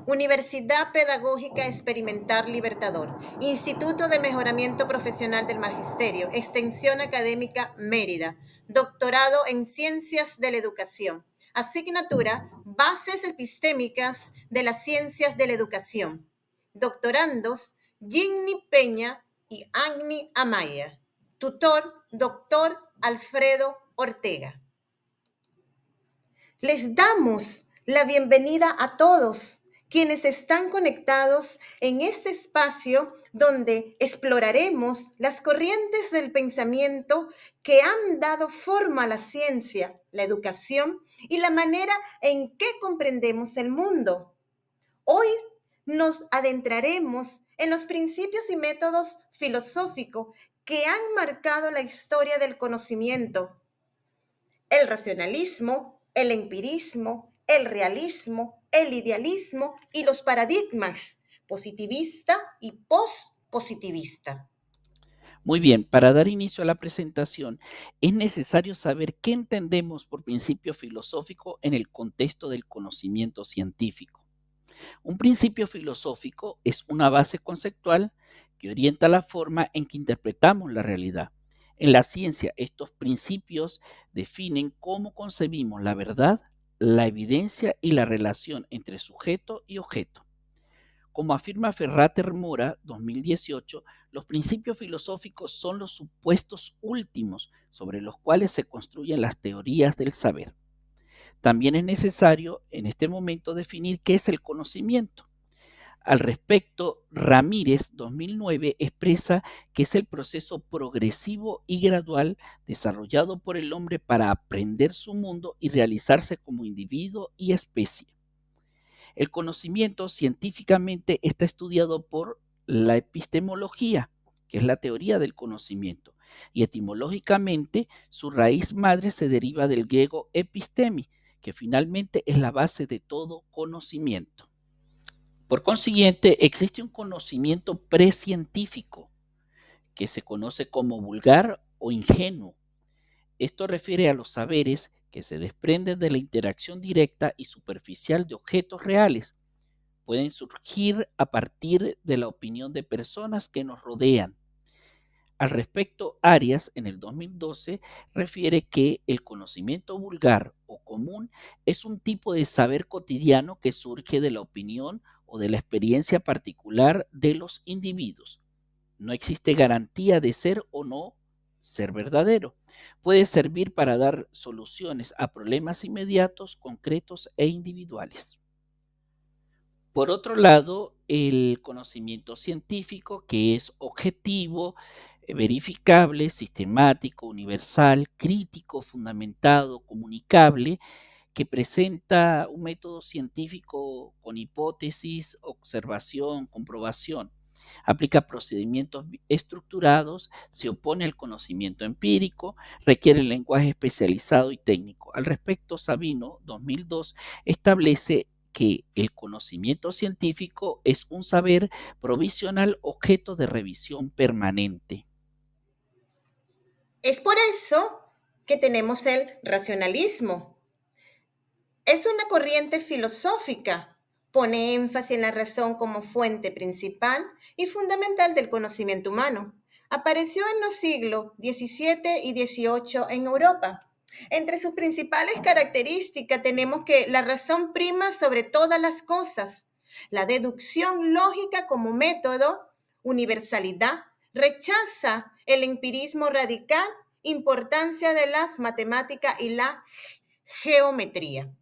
Universidad Pedagógica Experimental Libertador, Instituto de Mejoramiento Profesional del Magisterio, Extensión Académica Mérida, Doctorado en Ciencias de la Educación, asignatura Bases Epistémicas de las Ciencias de la Educación, doctorandos Ginny Peña y Agni Amaya, tutor Doctor Alfredo Ortega. Les damos la bienvenida a todos quienes están conectados en este espacio donde exploraremos las corrientes del pensamiento que han dado forma a la ciencia, la educación y la manera en que comprendemos el mundo. Hoy nos adentraremos en los principios y métodos filosóficos que han marcado la historia del conocimiento: el racionalismo, el empirismo, el realismo, el idealismo y los paradigmas positivista y postpositivista. Muy bien, para dar inicio a la presentación, es necesario saber qué entendemos por principio filosófico en el contexto del conocimiento científico. Un principio filosófico es una base conceptual que orienta la forma en que interpretamos la realidad. En la ciencia, estos principios definen cómo concebimos la verdad, la evidencia y la relación entre sujeto y objeto. Como afirma Ferrater Mora, 2018, los principios filosóficos son los supuestos últimos sobre los cuales se construyen las teorías del saber. También es necesario en este momento definir qué es el conocimiento. Al respecto, Ramírez, 2009, expresa que es el proceso progresivo y gradual desarrollado por el hombre para aprender su mundo y realizarse como individuo y especie. El conocimiento científicamente está estudiado por la epistemología, que es la teoría del conocimiento, y etimológicamente su raíz madre se deriva del griego epistemi, que finalmente es la base de todo conocimiento. Por consiguiente, existe un conocimiento precientífico, que se conoce como vulgar o ingenuo. Esto refiere a los saberes que se desprenden de la interacción directa y superficial de objetos reales. Pueden surgir a partir de la opinión de personas que nos rodean. Al respecto, Arias, en el 2012, refiere que el conocimiento vulgar o común es un tipo de saber cotidiano que surge de la opinión o de la experiencia particular de los individuos. No existe garantía de ser o no ser verdadero. Puede servir para dar soluciones a problemas inmediatos, concretos e individuales. Por otro lado, el conocimiento científico, que es objetivo, verificable, sistemático, universal, crítico, fundamentado, comunicable, que presenta un método científico con hipótesis, observación, comprobación. Aplica procedimientos estructurados, se opone al conocimiento empírico, requiere lenguaje especializado y técnico. Al respecto, Sabino, 2002, establece que el conocimiento científico es un saber provisional objeto de revisión permanente. Es por eso que tenemos el racionalismo. Es una corriente filosófica. Pone énfasis en la razón como fuente principal y fundamental del conocimiento humano. Apareció en los siglos XVII y XVIII en Europa. Entre sus principales características tenemos que la razón prima sobre todas las cosas, la deducción lógica como método, universalidad, rechaza el empirismo radical, importancia de las matemáticas y la geometría.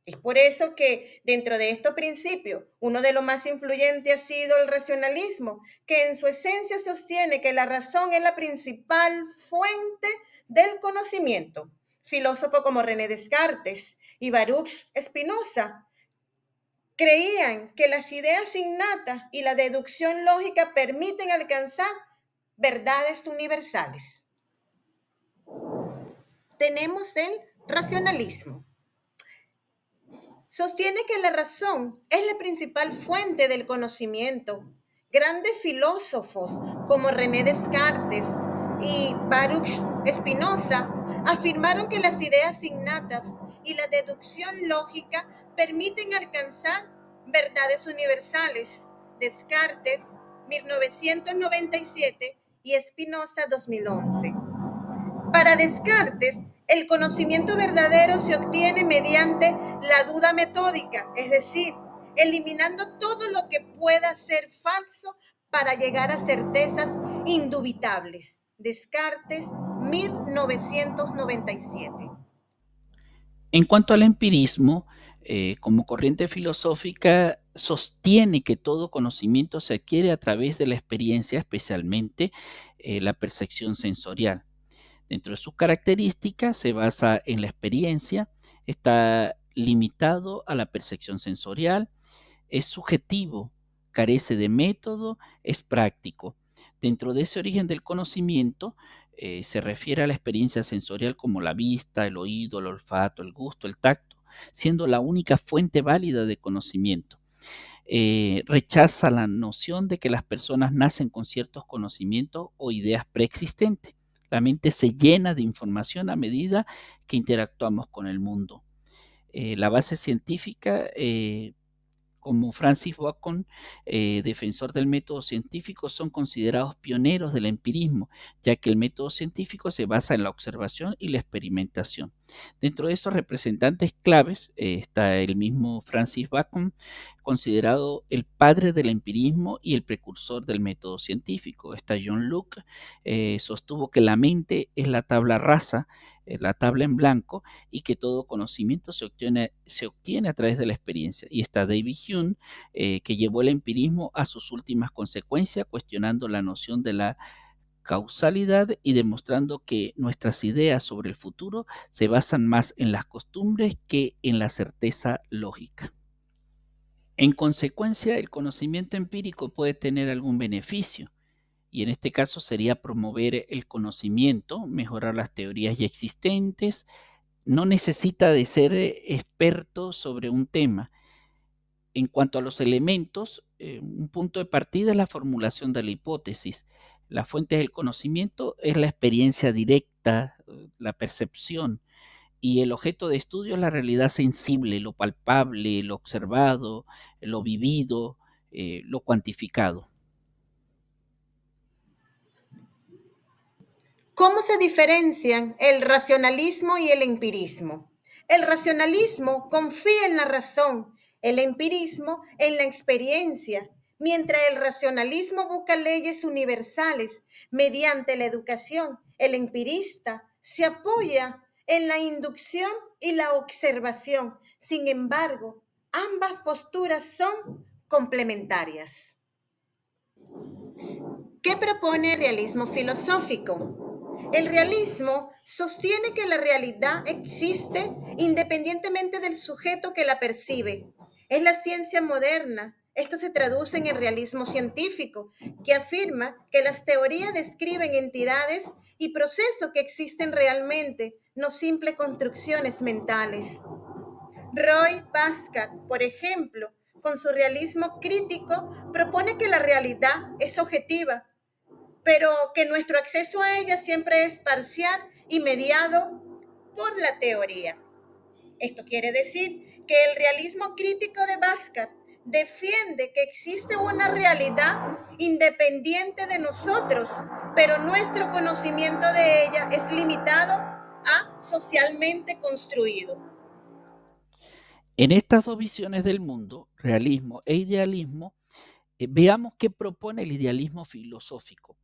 Es por eso que dentro de estos principios, uno de los más influyentes ha sido el racionalismo, que en su esencia sostiene que la razón es la principal fuente del conocimiento. Filósofos como René Descartes y Baruch Spinoza creían que las ideas innatas y la deducción lógica permiten alcanzar verdades universales. Tenemos el racionalismo. Sostiene que la razón es la principal fuente del conocimiento. Grandes filósofos como René Descartes y Baruch Spinoza afirmaron que las ideas innatas y la deducción lógica permiten alcanzar Verdades universales, Descartes, 1997 y Spinoza, 2011. Para Descartes, el conocimiento verdadero se obtiene mediante la duda metódica, es decir, eliminando todo lo que pueda ser falso para llegar a certezas indubitables. Descartes, 1997. En cuanto al empirismo, como corriente filosófica, sostiene que todo conocimiento se adquiere a través de la experiencia, especialmente la percepción sensorial. Dentro de sus características se basa en la experiencia, está limitado a la percepción sensorial, es subjetivo, carece de método, es práctico. Dentro de ese origen del conocimiento se refiere a la experiencia sensorial como la vista, el oído, el olfato, el gusto, el tacto, siendo la única fuente válida de conocimiento. Rechaza la noción de que las personas nacen con ciertos conocimientos o ideas preexistentes. La mente se llena de información a medida que interactuamos con el mundo. La base científica como Francis Bacon, defensor del método científico, son considerados pioneros del empirismo, ya que el método científico se basa en la observación y la experimentación. Dentro de esos representantes claves está el mismo Francis Bacon, considerado el padre del empirismo y el precursor del método científico. Está John Locke, sostuvo que la mente es la tabla rasa, la tabla en blanco, y que todo conocimiento se obtiene a través de la experiencia. Y está David Hume, que llevó el empirismo a sus últimas consecuencias, cuestionando la noción de la causalidad y demostrando que nuestras ideas sobre el futuro se basan más en las costumbres que en la certeza lógica. En consecuencia, el conocimiento empírico puede tener algún beneficio, y en este caso sería promover el conocimiento, mejorar las teorías ya existentes. No necesita de ser experto sobre un tema. En cuanto a los elementos, un punto de partida es la formulación de la hipótesis. La fuente del conocimiento es la experiencia directa, la percepción, y el objeto de estudio es la realidad sensible, lo palpable, lo observado, lo vivido, lo cuantificado. ¿Cómo se diferencian el racionalismo y el empirismo? El racionalismo confía en la razón, el empirismo en la experiencia, mientras el racionalismo busca leyes universales mediante la educación. El empirista se apoya en la inducción y la observación. Sin embargo, ambas posturas son complementarias. ¿Qué propone el realismo filosófico? El realismo sostiene que la realidad existe independientemente del sujeto que la percibe. Es la ciencia moderna. Esto se traduce en el realismo científico, que afirma que las teorías describen entidades y procesos que existen realmente, no simples construcciones mentales. Roy Bhaskar, por ejemplo, con su realismo crítico, propone que la realidad es objetiva, pero que nuestro acceso a ella siempre es parcial y mediado por la teoría. Esto quiere decir que el realismo crítico de Bhaskar defiende que existe una realidad independiente de nosotros, pero nuestro conocimiento de ella es limitado a socialmente construido. En estas dos visiones del mundo, realismo e idealismo, veamos qué propone el idealismo filosófico.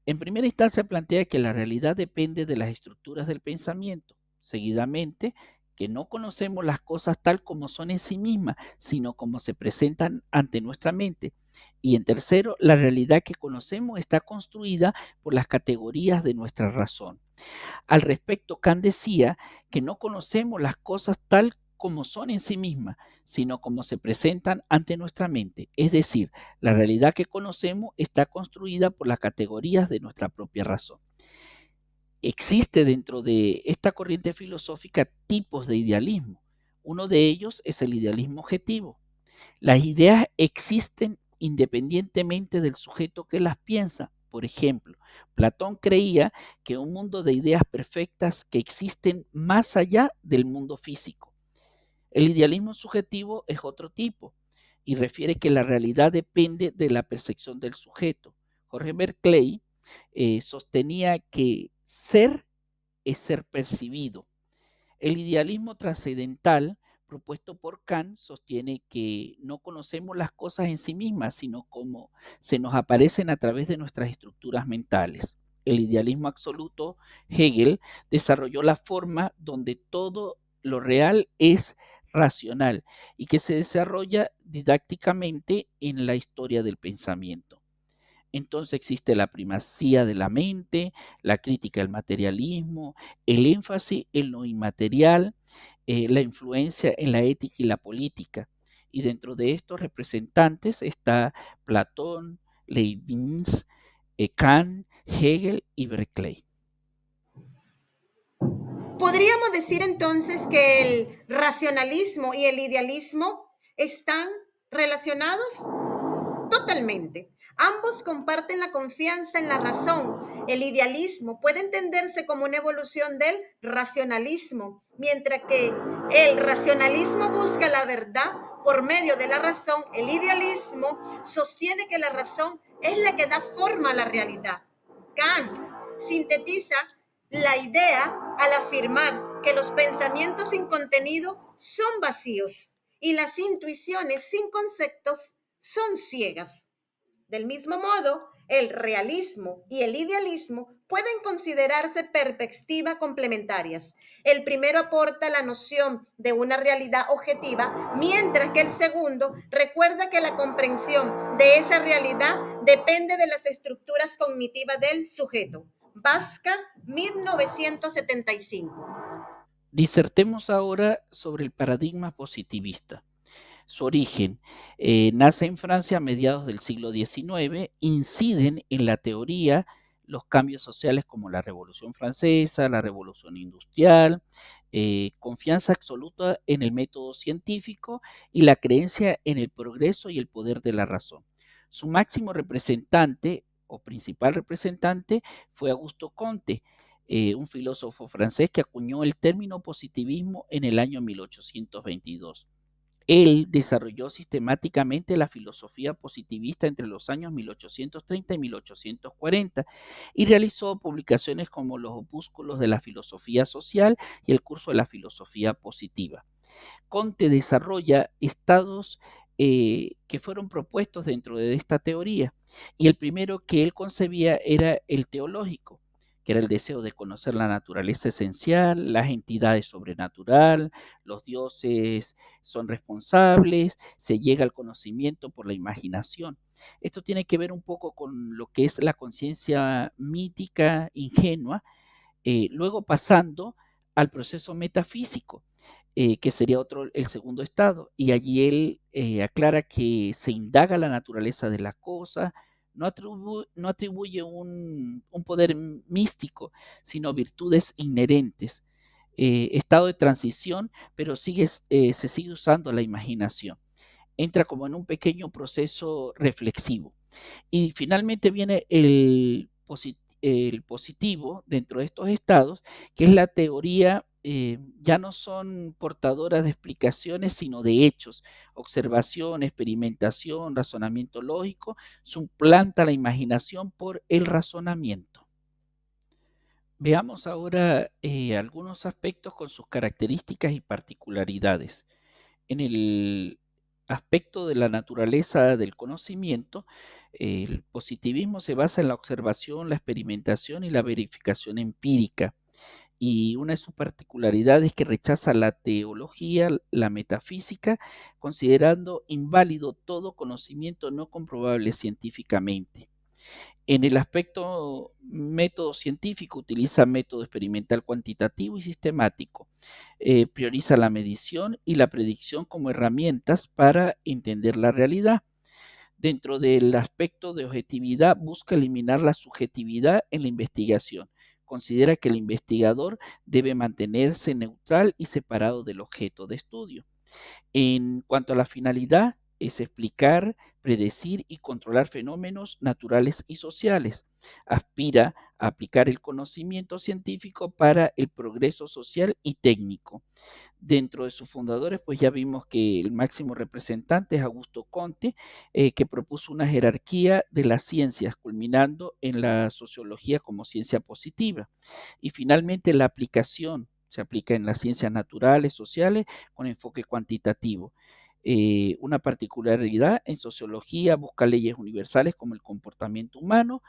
En primera instancia plantea que la realidad depende de las estructuras del pensamiento. Seguidamente, que no conocemos las cosas tal como son en sí mismas, sino como se presentan ante nuestra mente. Y en tercero, la realidad que conocemos está construida por las categorías de nuestra razón. Al respecto, Kant decía que no conocemos las cosas tal como son en sí mismas, sino como se presentan ante nuestra mente. Es decir, la realidad que conocemos está construida por las categorías de nuestra propia razón. Existe dentro de esta corriente filosófica tipos de idealismo. Uno de ellos es el idealismo objetivo. Las ideas existen independientemente del sujeto que las piensa. Por ejemplo, Platón creía que un mundo de ideas perfectas que existen más allá del mundo físico. El idealismo subjetivo es otro tipo. y refiere que la realidad depende de la percepción del sujeto. Jorge Berkeley sostenía que ser es ser percibido. El idealismo trascendental propuesto por Kant sostiene que no conocemos las cosas en sí mismas, sino como se nos aparecen a través de nuestras estructuras mentales. El idealismo absoluto, Hegel, desarrolló la forma donde todo lo real es racional y que se desarrolla didácticamente en la historia del pensamiento. Entonces existe la primacía de la mente, la crítica al materialismo, el énfasis en lo inmaterial, la influencia en la ética y la política. Y dentro de estos representantes está Platón, Leibniz, Kant, Hegel y Berkeley. ¿Podríamos decir entonces que el racionalismo y el idealismo están relacionados? Totalmente. Ambos comparten la confianza en la razón. El idealismo puede entenderse como una evolución del racionalismo, mientras que el racionalismo busca la verdad por medio de la razón. El idealismo sostiene que la razón es la que da forma a la realidad. Kant sintetiza la idea al afirmar que los pensamientos sin contenido son vacíos y las intuiciones sin conceptos son ciegas. Del mismo modo, el realismo y el idealismo pueden considerarse perspectivas complementarias. El primero aporta la noción de una realidad objetiva, mientras que el segundo recuerda que la comprensión de esa realidad depende de las estructuras cognitivas del sujeto. Vasca, 1975. Disertemos ahora sobre el paradigma positivista. Su origen nace en Francia a mediados del siglo XIX, inciden en la teoría los cambios sociales como la Revolución Francesa, la Revolución Industrial, confianza absoluta en el método científico y la creencia en el progreso y el poder de la razón. Su máximo representante o principal representante fue Augusto Comte, un filósofo francés que acuñó el término positivismo en el año 1822. Él desarrolló sistemáticamente la filosofía positivista entre los años 1830 y 1840 y realizó publicaciones como los opúsculos de la filosofía social y el curso de la filosofía positiva. Comte desarrolla estados que fueron propuestos dentro de esta teoría y el primero que él concebía era el teológico, que era el deseo de conocer la naturaleza esencial, las entidades sobrenatural, los dioses son responsables, se llega al conocimiento por la imaginación. Esto tiene que ver un poco con lo que es la conciencia mítica, ingenua, luego pasando al proceso metafísico, que sería el segundo estado, y allí él aclara que se indaga la naturaleza de las cosas, no atribuye un poder místico, sino virtudes inherentes. Estado de transición, pero se sigue usando la imaginación. Entra como en un pequeño proceso reflexivo. Y finalmente viene el positivo dentro de estos estados, que es la teoría, ya no son portadoras de explicaciones, sino de hechos, observación, experimentación, razonamiento lógico, suplanta la imaginación por el razonamiento. Veamos ahora algunos aspectos con sus características y particularidades. En el aspecto de la naturaleza del conocimiento, el positivismo se basa en la observación, la experimentación y la verificación empírica. Y una de sus particularidades es que rechaza la teología, la metafísica, considerando inválido todo conocimiento no comprobable científicamente. En el aspecto método científico utiliza método experimental cuantitativo y sistemático. Prioriza la medición y la predicción como herramientas para entender la realidad. Dentro del aspecto de objetividad busca eliminar la subjetividad en la investigación. Considera que el investigador debe mantenerse neutral y separado del objeto de estudio. En cuanto a la finalidad, es explicar, predecir y controlar fenómenos naturales y sociales. Aspira a aplicar el conocimiento científico para el progreso social y técnico. Dentro de sus fundadores, pues ya vimos que el máximo representante es Augusto Comte, que propuso una jerarquía de las ciencias, culminando en la sociología como ciencia positiva. Y finalmente la aplicación se aplica en las ciencias naturales, sociales, con enfoque cuantitativo. Una particularidad en sociología busca leyes universales como el comportamiento humano,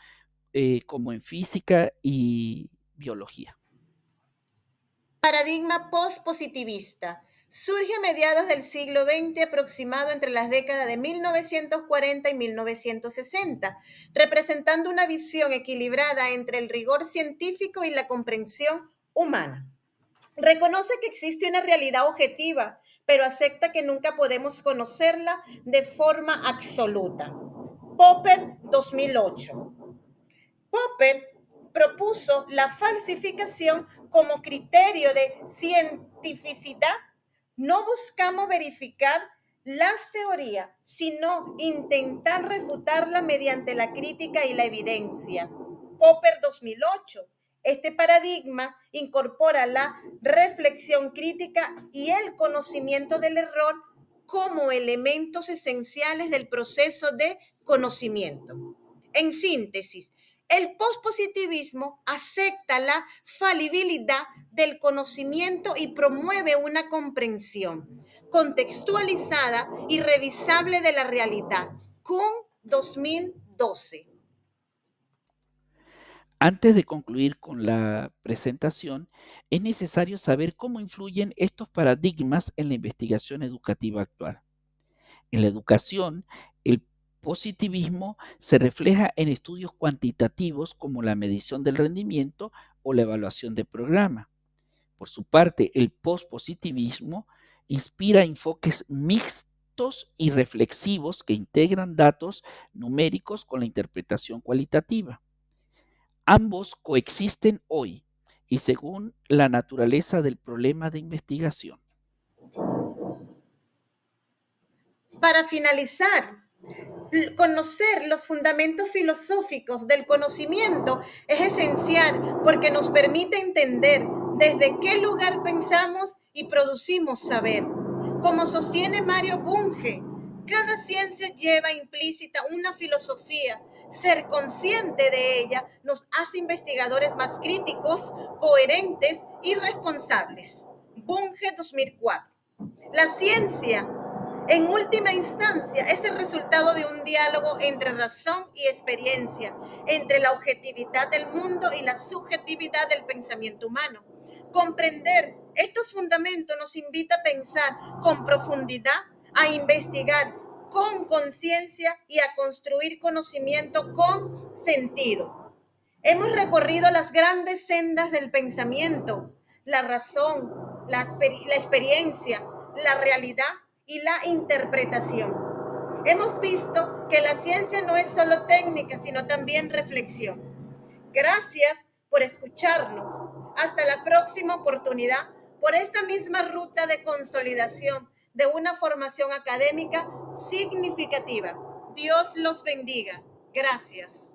como en física y biología. Paradigma postpositivista. Surge a mediados del siglo XX, aproximado entre las décadas de 1940 y 1960, representando una visión equilibrada entre el rigor científico y la comprensión humana. Reconoce que existe una realidad objetiva, pero acepta que nunca podemos conocerla de forma absoluta. Popper, 2008. Popper propuso la falsificación como criterio de cientificidad. No buscamos verificar las teorías, sino intentar refutarla mediante la crítica y la evidencia. Popper 2008. Este paradigma incorpora la reflexión crítica y el conocimiento del error como elementos esenciales del proceso de conocimiento. En síntesis, el pospositivismo acepta la falibilidad del conocimiento y promueve una comprensión contextualizada y revisable de la realidad. Kuhn, 2012. Antes de concluir con la presentación, es necesario saber cómo influyen estos paradigmas en la investigación educativa actual. En la educación, el positivismo se refleja en estudios cuantitativos como la medición del rendimiento o la evaluación de programa. Por su parte, el pospositivismo inspira enfoques mixtos y reflexivos que integran datos numéricos con la interpretación cualitativa. Ambos coexisten hoy y según la naturaleza del problema de investigación. Para finalizar, conocer los fundamentos filosóficos del conocimiento es esencial porque nos permite entender desde qué lugar pensamos y producimos saber. Como sostiene Mario Bunge, cada ciencia lleva implícita una filosofía. Ser consciente de ella nos hace investigadores más críticos, coherentes y responsables. Bunge 2004. La ciencia, en última instancia, es el resultado de un diálogo entre razón y experiencia, entre la objetividad del mundo y la subjetividad del pensamiento humano. Comprender estos fundamentos nos invita a pensar con profundidad, a investigar con conciencia y a construir conocimiento con sentido. Hemos recorrido las grandes sendas del pensamiento, la razón, la experiencia, la realidad y la interpretación. Hemos visto que la ciencia no es solo técnica, sino también reflexión. Gracias por escucharnos. Hasta la próxima oportunidad por esta misma ruta de consolidación de una formación académica significativa. Dios los bendiga. Gracias.